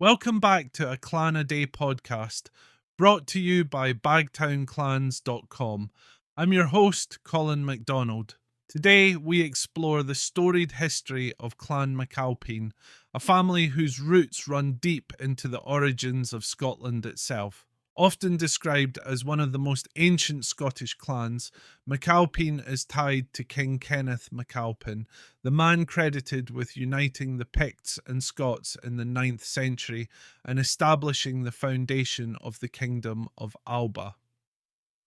Welcome back to a Clan a Day podcast brought to you by bagtownclans.com. I'm your host, Colin MacDonald. Today we explore the storied history of Clan MacAlpine, a family whose roots run deep into the origins of Scotland itself. Often described as one of the most ancient Scottish clans, MacAlpine is tied to King Kenneth MacAlpin, the man credited with uniting the Picts and Scots in the 9th century and establishing the foundation of the Kingdom of Alba.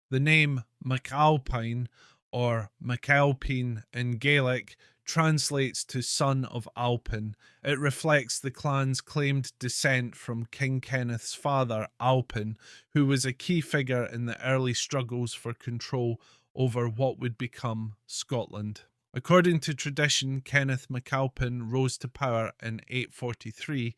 The name MacAlpine, or MacAlpine in Gaelic, translates to son of Alpin. It reflects the clan's claimed descent from King Kenneth's father, Alpin, who was a key figure in the early struggles for control over what would become Scotland. According to tradition, Kenneth MacAlpin rose to power in 843,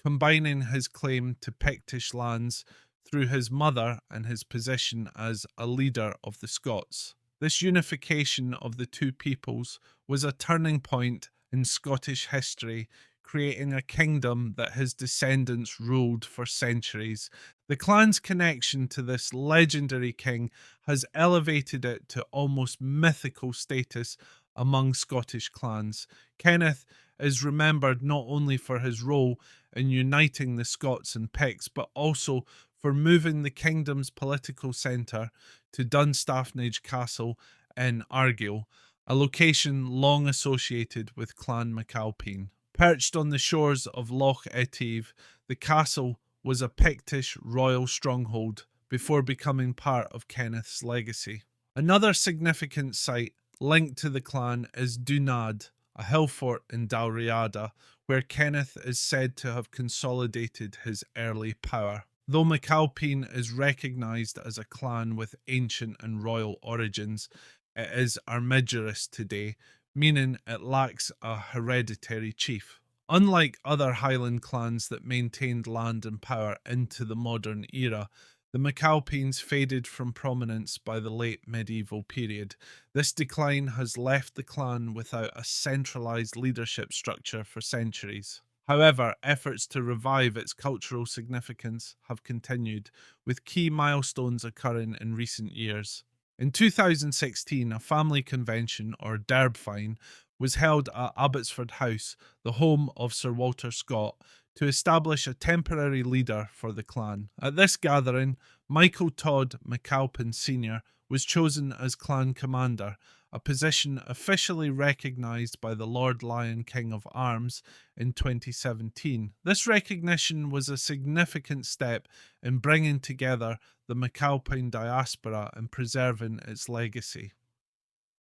combining his claim to Pictish lands through his mother and his position as a leader of the Scots. This unification of the two peoples was a turning point in Scottish history, creating a kingdom that his descendants ruled for centuries. The clan's connection to this legendary king has elevated it to almost mythical status among Scottish clans. Kenneth is remembered not only for his role in uniting the Scots and Picts, but also for moving the kingdom's political centre to Dunstaffnage Castle in Argyll, a location long associated with Clan MacAlpine. Perched on the shores of Loch Etive, the castle was a Pictish royal stronghold before becoming part of Kenneth's legacy. Another significant site linked to the clan is Dunadd, a hill fort in Dalriada, where Kenneth is said to have consolidated his early power. Though MacAlpine is recognised as a clan with ancient and royal origins, it is armigerous today, meaning it lacks a hereditary chief. Unlike other Highland clans that maintained land and power into the modern era, the MacAlpines faded from prominence by the late medieval period. This decline has left the clan without a centralised leadership structure for centuries. However, efforts to revive its cultural significance have continued, with key milestones occurring in recent years. In 2016, a family convention, or Derbfine, was held at Abbotsford House, the home of Sir Walter Scott, to establish a temporary leader for the clan. At this gathering, Michael Todd McAlpin Sr was chosen as clan commander, a position officially recognised by the Lord Lion King of Arms in 2017. This recognition was a significant step in bringing together the MacAlpine diaspora and preserving its legacy.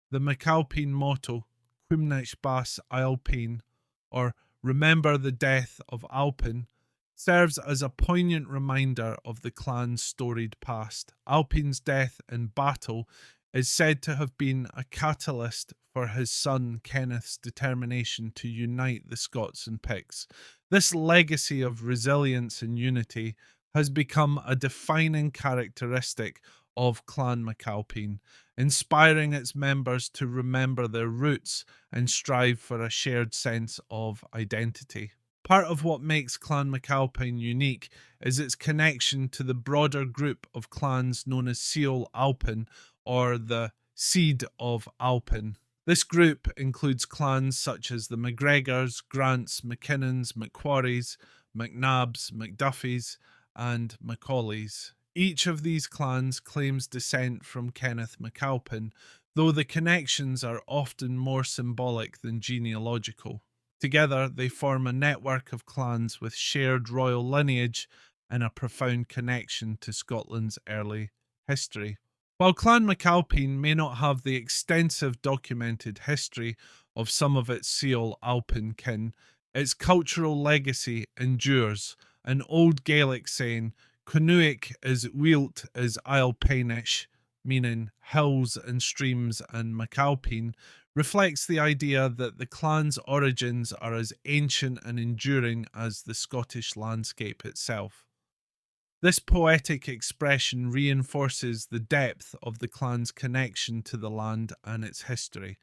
The MacAlpine motto, Cuimhnich Bàs Ailpein, or Remember the Death of Alpin, serves as a poignant reminder of the clan's storied past. Alpin's death in battle is said to have been a catalyst for his son Kenneth's determination to unite the Scots and Picts. This legacy of resilience and unity has become a defining characteristic of Clan MacAlpine, inspiring its members to remember their roots and strive for a shared sense of identity. Part of what makes Clan MacAlpine unique is its connection to the broader group of clans known as Seol Alpin, or the Seed of Alpin. This group includes clans such as the MacGregors, Grants, McKinnons, McQuarries, McNabs, McDuffies, and Macaulays. Each of these clans claims descent from Kenneth MacAlpin, though the connections are often more symbolic than genealogical. Together, they form a network of clans with shared royal lineage and a profound connection to Scotland's early history. While Clan MacAlpine may not have the extensive documented history of some of its Seol Alpin kin, its cultural legacy endures. An old Gaelic saying, Cuimhnich is wilt is Ailpeinish, meaning hills and streams, and MacAlpine, reflects the idea that the clan's origins are as ancient and enduring as the Scottish landscape itself. This poetic expression reinforces the depth of the clan's connection to the land and its history.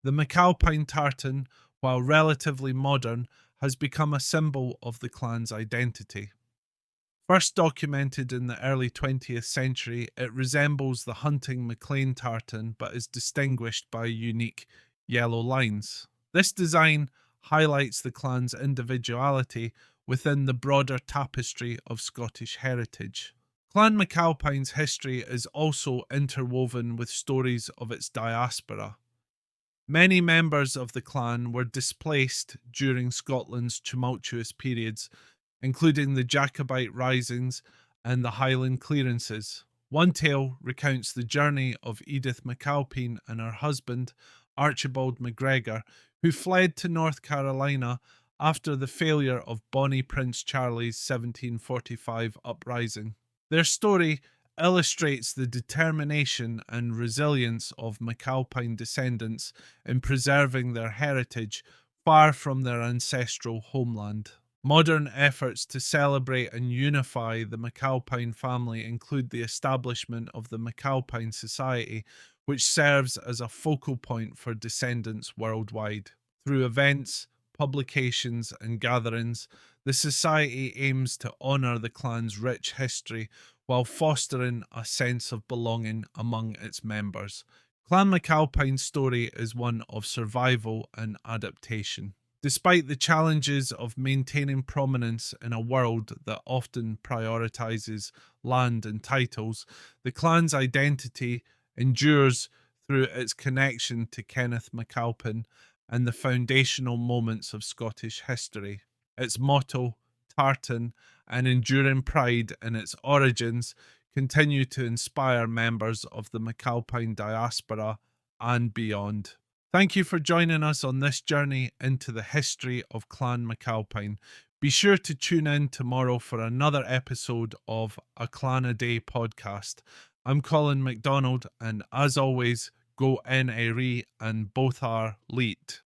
The MacAlpine tartan, while relatively modern, has become a symbol of the clan's identity. First documented in the early 20th century, it resembles the hunting MacLean tartan but is distinguished by unique yellow lines. This design highlights the clan's individuality within the broader tapestry of Scottish heritage. Clan MacAlpine's history is also interwoven with stories of its diaspora. Many members of the clan were displaced during Scotland's tumultuous periods, including the Jacobite risings and the Highland clearances. One tale recounts the journey of Edith MacAlpine and her husband, Archibald MacGregor, who fled to North Carolina after the failure of Bonnie Prince Charlie's 1745 uprising. Their story illustrates the determination and resilience of MacAlpine descendants in preserving their heritage far from their ancestral homeland. Modern efforts to celebrate and unify the MacAlpine family include the establishment of the MacAlpine Society, which serves as a focal point for descendants worldwide. Through events, publications, and gatherings, the Society aims to honour the clan's rich history while fostering a sense of belonging among its members. Clan MacAlpine's story is one of survival and adaptation. Despite the challenges of maintaining prominence in a world that often prioritises land and titles, the clan's identity endures through its connection to Kenneth MacAlpin and the foundational moments of Scottish history. Its motto, tartan, and enduring pride in its origins continue to inspire members of the MacAlpine diaspora and beyond. Thank you for joining us on this journey into the history of Clan MacAlpine. Be sure to tune in tomorrow for another episode of A Clan a Day podcast. I'm Colin MacDonald, and as always, go NRE and both are leet.